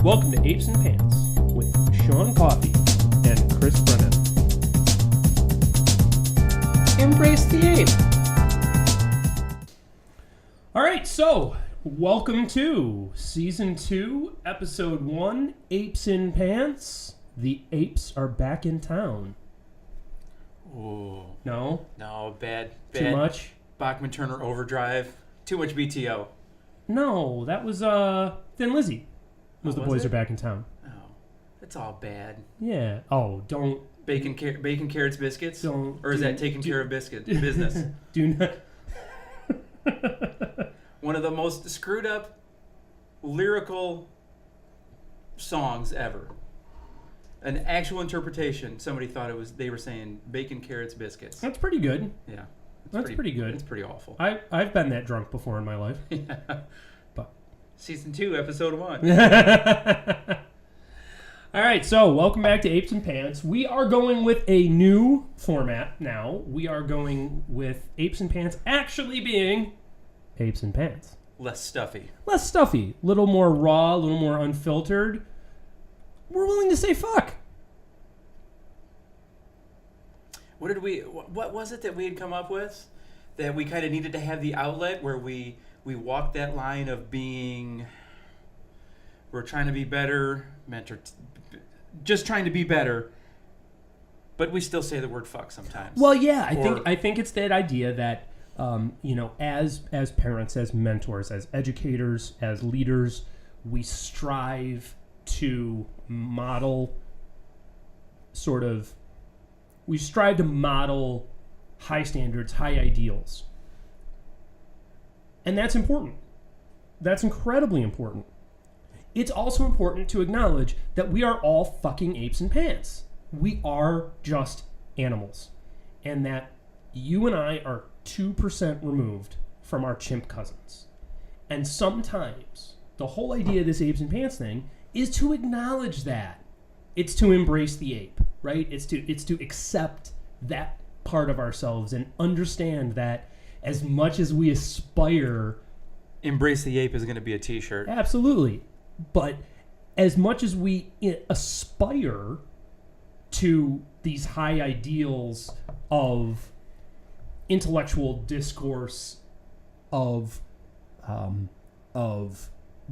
Welcome to Apes and Pants with Shawn Coffey and Chris Brennan. Embrace the ape. All right, so welcome to Season 2, Episode 1, Apes in Pants. The apes are back in town. Ooh. No? No, bad. Too much? Bachman-Turner Overdrive. Too much BTO. No, that was Thin Lizzy. The boys are back in town. Oh, it's all bad. Yeah. Oh, don't. Bacon, carrots, biscuits? Or is that taking care of business? Do not. One of the most screwed up lyrical songs ever. An actual interpretation. Somebody thought they were saying bacon, carrots, biscuits. That's pretty good. Yeah. That's pretty good. It's pretty awful. I've been that drunk before in my life. Yeah. But Season 2, Episode 1. All right, so welcome back to Apes and Pants. We are going with a new format now. We are going with Apes and Pants actually being Apes and Pants. Less stuffy. Less stuffy. A little more raw, a little more unfiltered. We're willing to say fuck. What was it that we had come up with? That we kind of needed to have the outlet where we walked that line of being, we're trying to be better, just trying to be better, but we still say the word fuck sometimes. Well, yeah, I think it's that idea that as parents, as mentors, as educators, as leaders, we strive to model high standards, high ideals. And that's important. That's incredibly important. It's also important to acknowledge that we are all fucking apes in pants. We are just animals. And that you and I are 2% removed from our chimp cousins. And sometimes the whole idea of this apes in pants thing is to acknowledge that. It's to embrace the ape, right? It's to accept that part of ourselves and understand that as much as we aspire... Embrace the ape is going to be a t-shirt. Absolutely. But as much as we aspire to these high ideals of intellectual discourse, of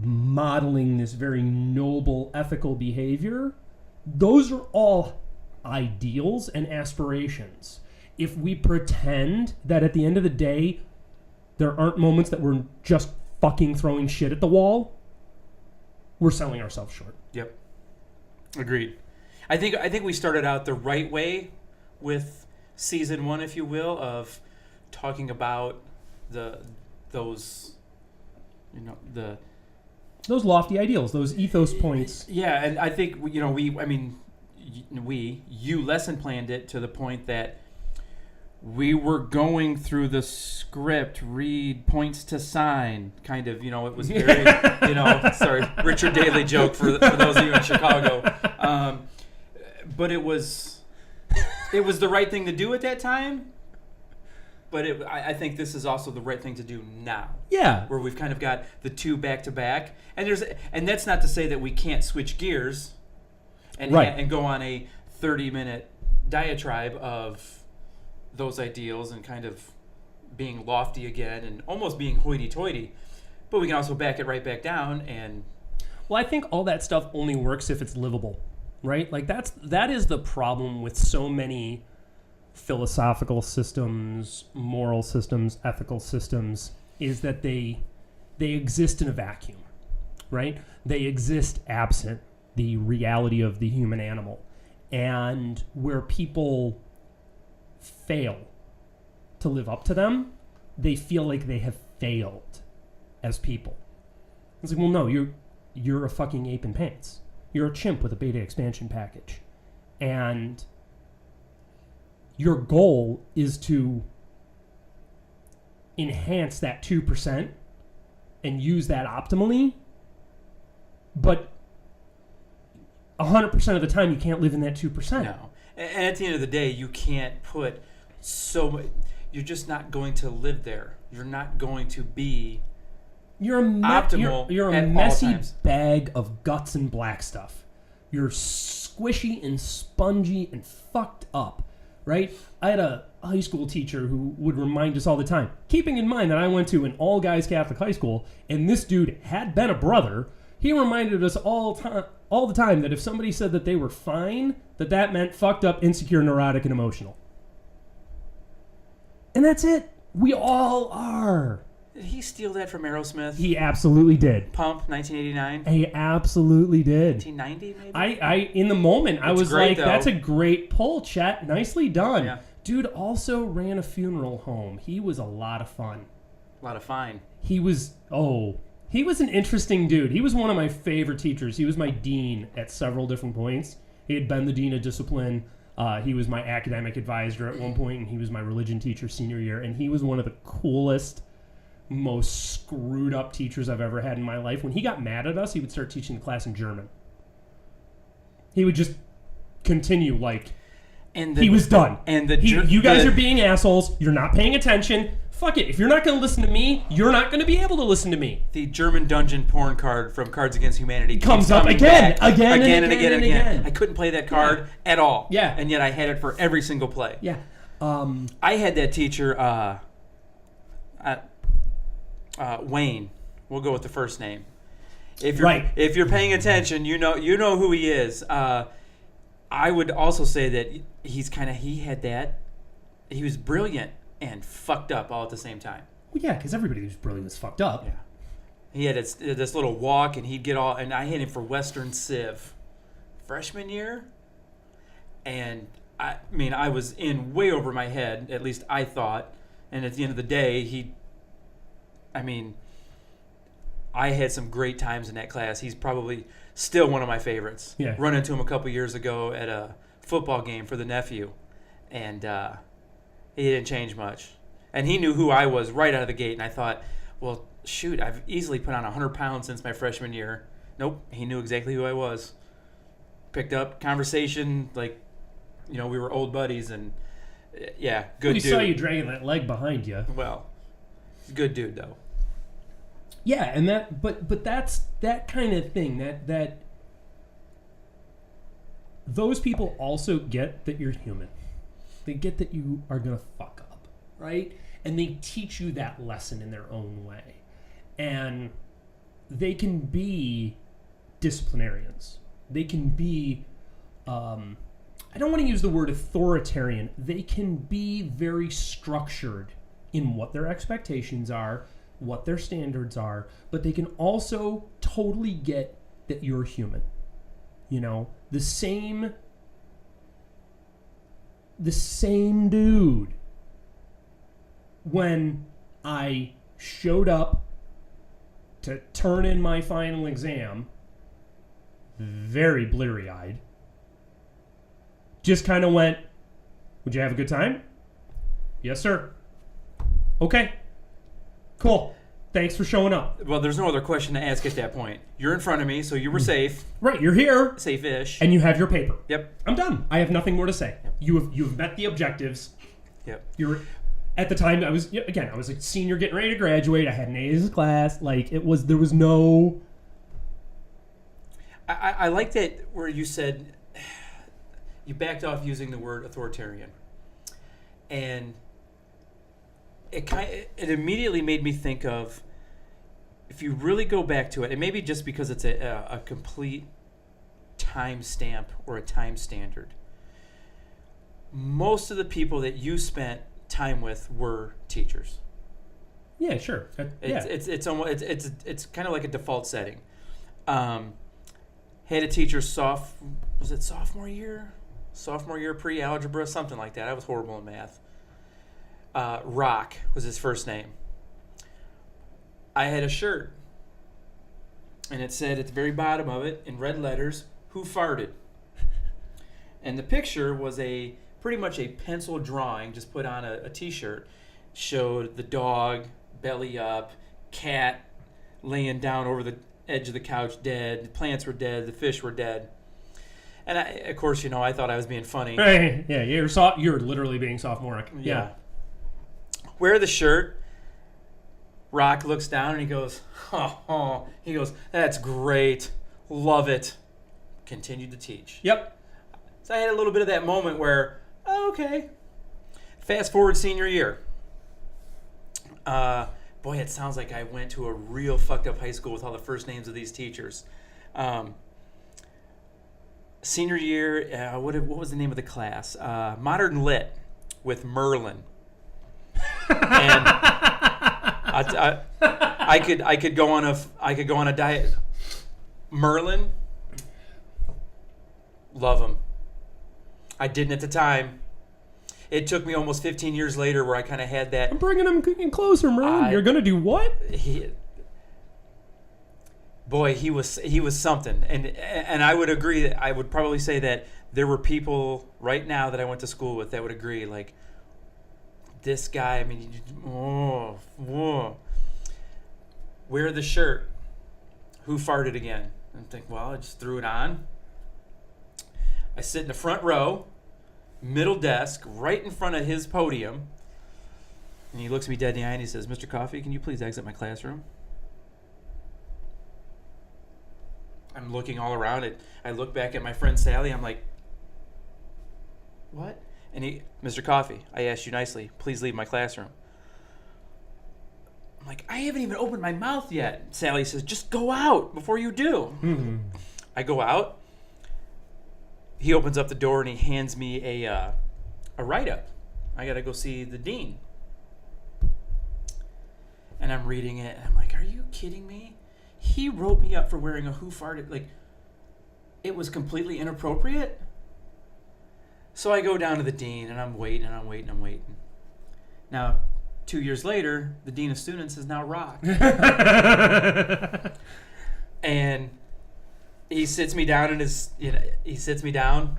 modeling this very noble ethical behavior, those are all ideals and aspirations. If we pretend that at the end of the day there aren't moments that we're just fucking throwing shit at the wall, we're selling ourselves short. Yep. Agreed. I think we started out the right way with season 1, if you will, of talking about those lofty ideals, those ethos points. Yeah, and I think you lesson planned it to the point that we were going through the script, read points to sign, kind of, it was very, sorry, Richard Daley joke for those of you in Chicago. But it was the right thing to do at that time. But I think this is also the right thing to do now. Yeah. Where we've kind of got the two back to back. And that's not to say that we can't switch gears and go on a 30-minute diatribe of those ideals and kind of being lofty again and almost being hoity-toity. But we can also back it right back down and... Well, I think all that stuff only works if it's livable, right? Like that is the problem with so many philosophical systems, moral systems, ethical systems, is that they exist in a vacuum, right? They exist absent the reality of the human animal. And where people fail to live up to them, they feel like they have failed as people. It's like, well, no, you're a fucking ape in pants. You're a chimp with a beta expansion package. And your goal is to enhance that 2% and use that optimally, but 100% of the time you can't live in that 2%. No. And at the end of the day, you can't put so much... You're just not going to live there. You're not going to be You're a optimal You're a at all messy times. bag of guts and black stuff. You're squishy and spongy and fucked up, right? I had a high school teacher who would remind us all the time, keeping in mind that I went to an all-guys Catholic high school, and this dude had been a brother. He reminded us all the time that if somebody said that they were fine, that meant fucked up, insecure, neurotic, and emotional. And that's it. We all are. Did he steal that from Aerosmith? He absolutely did. Pump, 1989? He absolutely did. 1990, maybe? I in the moment, I It's was great, like, though. that's a great pull, Chet. Nicely done. Yeah. Dude also ran a funeral home. He was a lot of fun. A lot of fine. He was an interesting dude. He was one of my favorite teachers. He was my dean at several different points. He had been the dean of discipline. He was my academic advisor at one point, and he was my religion teacher senior year. And he was one of the coolest, most screwed up teachers I've ever had in my life. When he got mad at us, he would start teaching the class in German. He would just continue like he was done. And you guys are being assholes. You're not paying attention. Fuck it. If you're not going to listen to me, you're not going to be able to listen to me. The German dungeon porn card from Cards Against Humanity comes keeps up coming again, back again, and again. I couldn't play that card at all. Yeah. And yet I had it for every single play. Yeah. I had that teacher, Wayne. We'll go with the first name. If you're paying attention, you know who he is. I would also say that he was brilliant and fucked up all at the same time. Well, yeah, because everybody who's brilliant is fucked up. Yeah. He had this little walk, and he'd get all, and I had him for Western Civ freshman year, and I was in way over my head, at least I thought, and at the end of the day, I had some great times in that class. He's probably still one of my favorites. Yeah. Run into him a couple years ago at a football game for the nephew, and he didn't change much. And he knew who I was right out of the gate, and I thought, well, shoot, I've easily put on 100 pounds since my freshman year. Nope, he knew exactly who I was. Picked up conversation, like, we were old buddies, and yeah, good dude. We saw you dragging that leg behind you. Well, good dude, though. Yeah, and but that's that kind of thing, that those people also get that you're human. They get that you are going to fuck up, right? And they teach you that lesson in their own way. And they can be disciplinarians. They can be, I don't want to use the word authoritarian. They can be very structured in what their expectations are, what their standards are, but they can also totally get that you're human. The same dude, when I showed up to turn in my final exam, very bleary-eyed, just kind of went, "Would you have a good time?" "Yes, sir." "Okay. Cool. Thanks for showing up." Well, there's no other question to ask at that point. You're in front of me, so you were safe. Right, you're here. Safe-ish. And you have your paper. Yep. I'm done. I have nothing more to say. Yep. You've met the objectives. Yep. At the time, I was a senior getting ready to graduate. I had an A's class. There was no... I like that where you said you backed off using the word authoritarian. And it immediately made me think of, if you really go back to it, and maybe just because it's a complete time stamp or a time standard, most of the people that you spent time with were teachers. Yeah, sure. It's kind of like a default setting. Had a teacher sophomore year pre-algebra, something like that. I was horrible in math. Rock was his first name. I had a shirt, and it said at the very bottom of it in red letters, "Who farted?" And the picture was pretty much a pencil drawing just put on a t-shirt. Showed the dog belly up, cat laying down over the edge of the couch dead, the plants were dead, the fish were dead. And I thought I was being funny. Hey, yeah, you're literally being sophomoric. Yeah. Wear the shirt. Rock looks down and he goes, oh. He goes, that's great. Love it. Continued to teach. Yep. So I had a little bit of that moment where, okay. Fast forward senior year. Boy, it sounds like I went to a real fucked up high school with all the first names of these teachers. Senior year, what was the name of the class? Modern Lit with Merlin. And I could go on a diet. Merlin, love him. I didn't at the time. It took me almost 15 years later where I kind of had that. I'm bringing him in closer, Merlin. You're gonna do what? He was something, and I would agree that I would probably say that there were people right now that I went to school with that would agree, like, this guy. I mean, wear the shirt. Who farted again? And think, well, I just threw it on. I sit in the front row, middle desk, right in front of his podium, and he looks me dead in the eye and he says, "Mr. Coffey, can you please exit my classroom?" I'm looking all around it. I look back at my friend Sally. I'm like, what? And he, "Mr. Coffey, I asked you nicely. Please leave my classroom." I'm like, I haven't even opened my mouth yet. Sally says, "Just go out before you do." Mm-hmm. I go out. He opens up the door and he hands me a write-up. I got to go see the dean. And I'm reading it, and I'm like, are you kidding me? He wrote me up for wearing a who farted. Like, it was completely inappropriate. So I go down to the dean, and I'm waiting. Now, 2 years later, the dean of students is now Rock. And he sits me down in his, he sits behind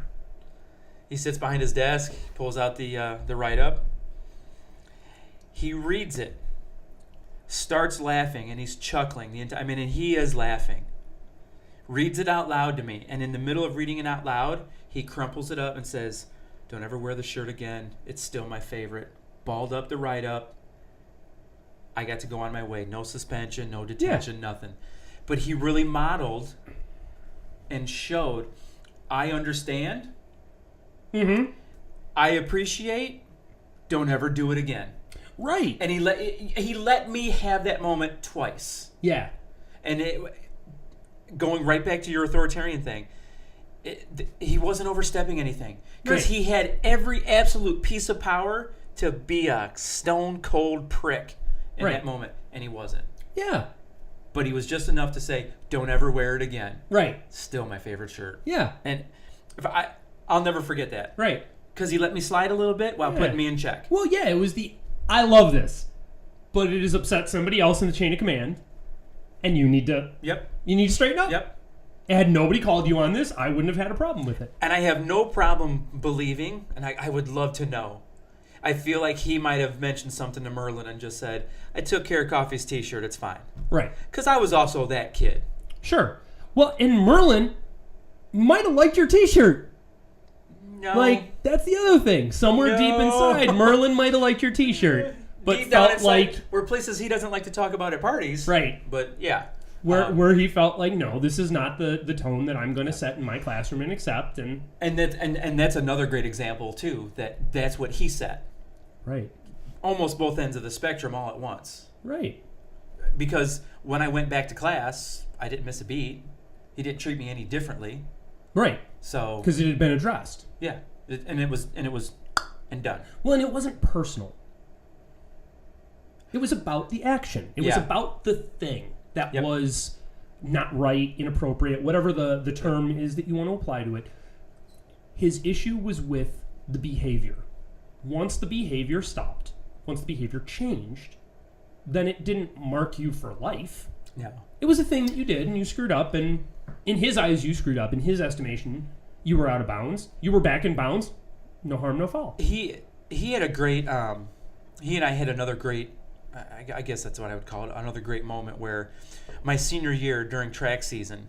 his desk, pulls out the write-up. He reads it, starts laughing, and he's chuckling. And he is laughing. Reads it out loud to me, and in the middle of reading it out loud, he crumples it up and says, "Don't ever wear the shirt again. It's still my favorite." Balled up the write-up. I got to go on my way. No suspension, no detention, nothing. But he really modeled and showed, I understand. Mm-hmm. I appreciate. Don't ever do it again. Right. And he let me have that moment twice. Yeah. And going right back to your authoritarian thing, he wasn't overstepping anything. Because he had every absolute piece of power to be a stone cold prick in that moment. And he wasn't. Yeah. But he was just enough to say, don't ever wear it again. Right. Still my favorite shirt. Yeah. And I'll never forget that. Right. Because he let me slide a little bit while putting me in check. Well, yeah, it was I love this, but it has upset somebody else in the chain of command, and you need to straighten up. Yep. Had nobody called you on this, I wouldn't have had a problem with it. And I have no problem believing, and I would love to know. I feel like he might have mentioned something to Merlin and just said, "I took care of Coffey's t-shirt, it's fine." Right. Because I was also that kid. Sure. Well, and Merlin might have liked your t-shirt. No. Like, that's the other thing. Somewhere deep inside, Merlin might have liked your t-shirt, but deep down felt inside, like... Where places he doesn't like to talk about at parties. Right. But, yeah. Where he felt like, no, this is not the tone that I'm going to set in my classroom and accept. And that's another great example, too, that's what he set. Right. Almost both ends of the spectrum all at once. Right. Because when I went back to class, I didn't miss a beat. He didn't treat me any differently. Right. So because it had been addressed. Yeah, it was done. Well, and it wasn't personal. It was about the action. It was about the thing that was not right, inappropriate, whatever the term is that you want to apply to it. His issue was with the behavior. Once the behavior stopped, once the behavior changed, then it didn't mark you for life. No. It was a thing that you did, and you screwed up, and in his eyes, you screwed up. In his estimation, you were out of bounds. You were back in bounds. No harm, no foul. He had a great... he and I had another great... I guess that's what I would call it. Another great moment where my senior year during track season,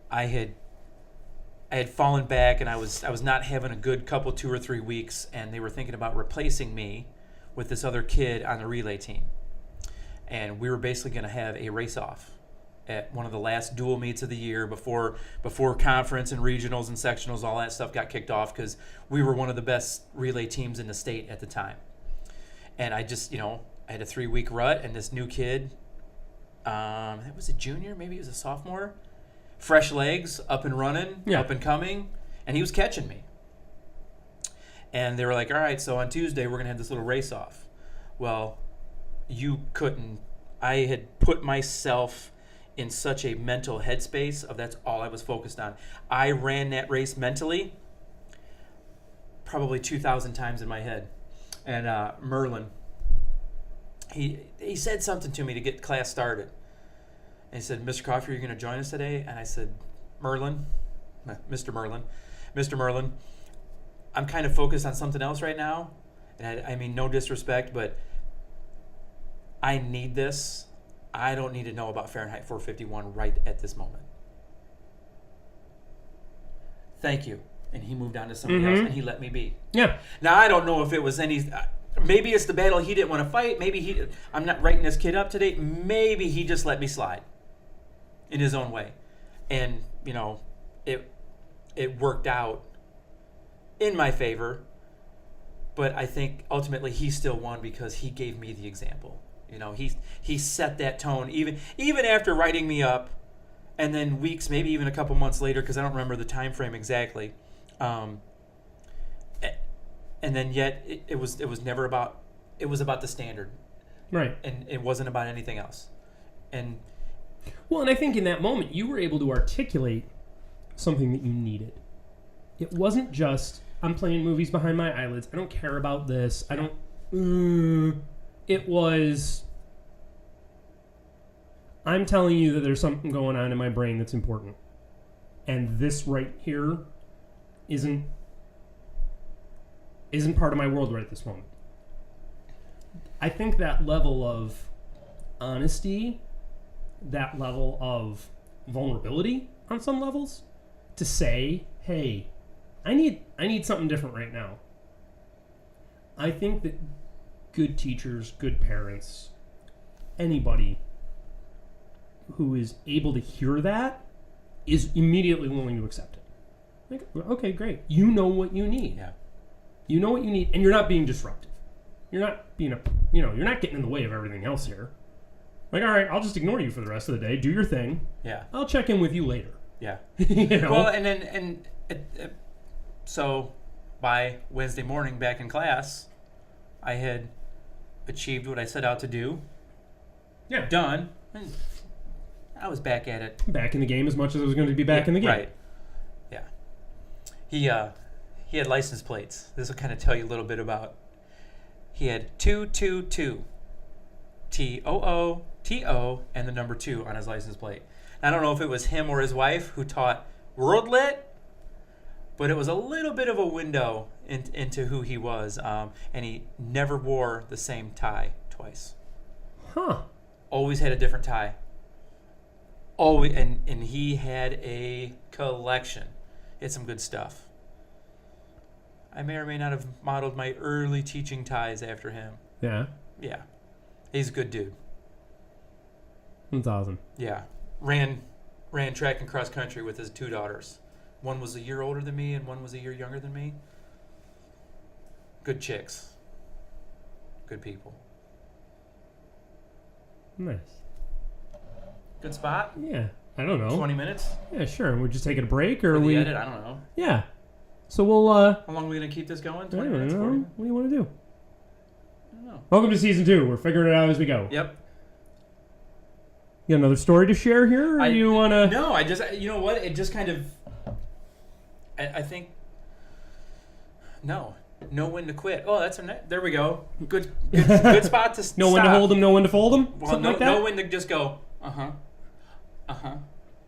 I had fallen back, and I was not having a good couple, 2 or 3 weeks, and they were thinking about replacing me with this other kid on the relay team. and we were basically going to have a race-off at one of the last dual meets of the year before conference and regionals and sectionals, all that stuff got kicked off because we were one of the best relay teams in the state at the time. And I just, I had a 3-week rut, and this new kid, it was a junior, maybe he was a sophomore, fresh legs, up and running, up and coming, and he was catching me. And they were like, all right, so on Tuesday we're going to have this little race-off. Well, I had put myself in such a mental headspace of that's all I was focused on. I ran that race mentally probably 2,000 times in my head. And Merlin, he said something to me to get class started. And he said, Mr. Coffey, are you going to join us today? And I said, Mr. Merlin, I'm kind of focused on something else right now. And I mean, no disrespect, but I need this. I don't need to know about Fahrenheit 451 right at this moment. Thank you. And he moved on to somebody else, and he let me be. Yeah. Now, I don't know if it was maybe it's the battle he didn't want to fight. Maybe I'm not writing this kid up today. Maybe he just let me slide in his own way. And, it worked out in my favor. But I think ultimately he still won because he gave me the example. He set that tone even after writing me up, and then weeks, maybe even a couple months later, because I don't remember the time frame exactly. And then yet it was never about, it was about the standard, right? And it wasn't about anything else. And I think in that moment you were able to articulate something that you needed. It wasn't just I'm playing movies behind my eyelids. I don't care about this. I don't. It was, I'm telling you that there's something going on in my brain that's important. And this right here isn't part of my world right at this moment. I think that level of honesty, that level of vulnerability on some levels, to say, hey, I need something different right now. I think that good teachers, good parents, anybody who is able to hear that is immediately willing to accept it. Like, okay, great. You know what you need. Yeah. You know what you need, and you're not being disruptive. You're not being you're not getting in the way of everything else here. Like, all right, I'll just ignore you for the rest of the day. Do your thing. Yeah. I'll check in with you later. Yeah. You know? Well, so by Wednesday morning back in class, I had achieved what I set out to do. Yeah. Done. And I was back at it. Back in the game as much as I was going to be back in the game. Right. Yeah. He had license plates. This will kind of tell you a little bit about. He had 222, TOO, and the number 2 on his license plate. I don't know if it was him or his wife who taught World Lit, but it was a little bit of a window into who he was. And he never wore the same tie twice. Huh. Always had a different tie. Always, and he had a collection. He had some good stuff. I may or may not have modeled my early teaching ties after him. Yeah. Yeah. He's a good dude. That's awesome. Yeah. Ran track and cross country with his 2 daughters. One was a year older than me and one was a year younger than me. Good chicks. Good people. Nice. Good spot? Yeah. I don't know. 20 minutes? Yeah, sure. We're just taking a break, or For the we edit? I don't know. Yeah. So we'll How long are we going to keep this going? 20 minutes? 40 minutes? What do you want to do? I don't know. Welcome to season 2. We're figuring it out as we go. Yep. You got another story to share here, or you want to? No, I just, you know what? It just kind of, I think, know when to quit. Oh, there we go. Good spot to Know when to hold them, know when to fold them? Well, Something like that? know when to just go,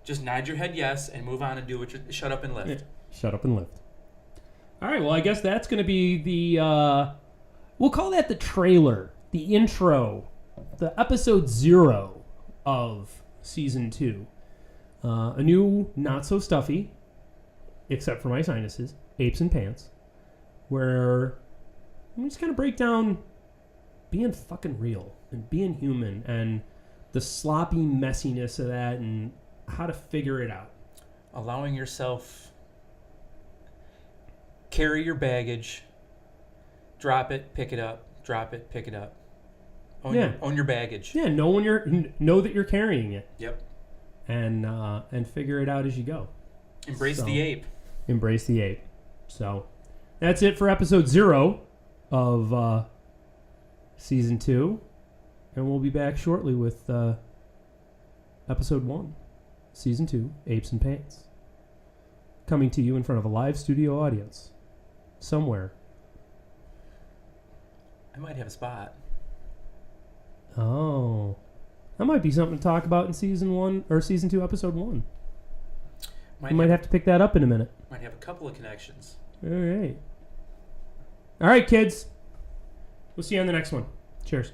Just nod your head yes and move on and do what you, shut up and lift. Yeah. Shut up and lift. All right, well, I guess that's going to be the, we'll call that the trailer, the intro, the episode 0 of season 2. A new, not so stuffy, except for my sinuses, Apes and Pants, where we just kind of break down being fucking real and being human and the sloppy messiness of that and how to figure it out. Allowing yourself carry your baggage, drop it, pick it up, drop it, pick it up. Own your baggage. Yeah, know that you're carrying it. Yep. And figure it out as you go. Embrace the ape. Embrace the ape. So that's it for episode 0 of season 2, and we'll be back shortly with episode 1, season 2, Apes and Pants, coming to you in front of a live studio audience somewhere. I might have a spot. Oh, that might be something to talk about in season 1 or season 2, episode 1. You might have to pick that up in a minute. Might have a couple of connections. All right, kids. We'll see you on the next one. Cheers.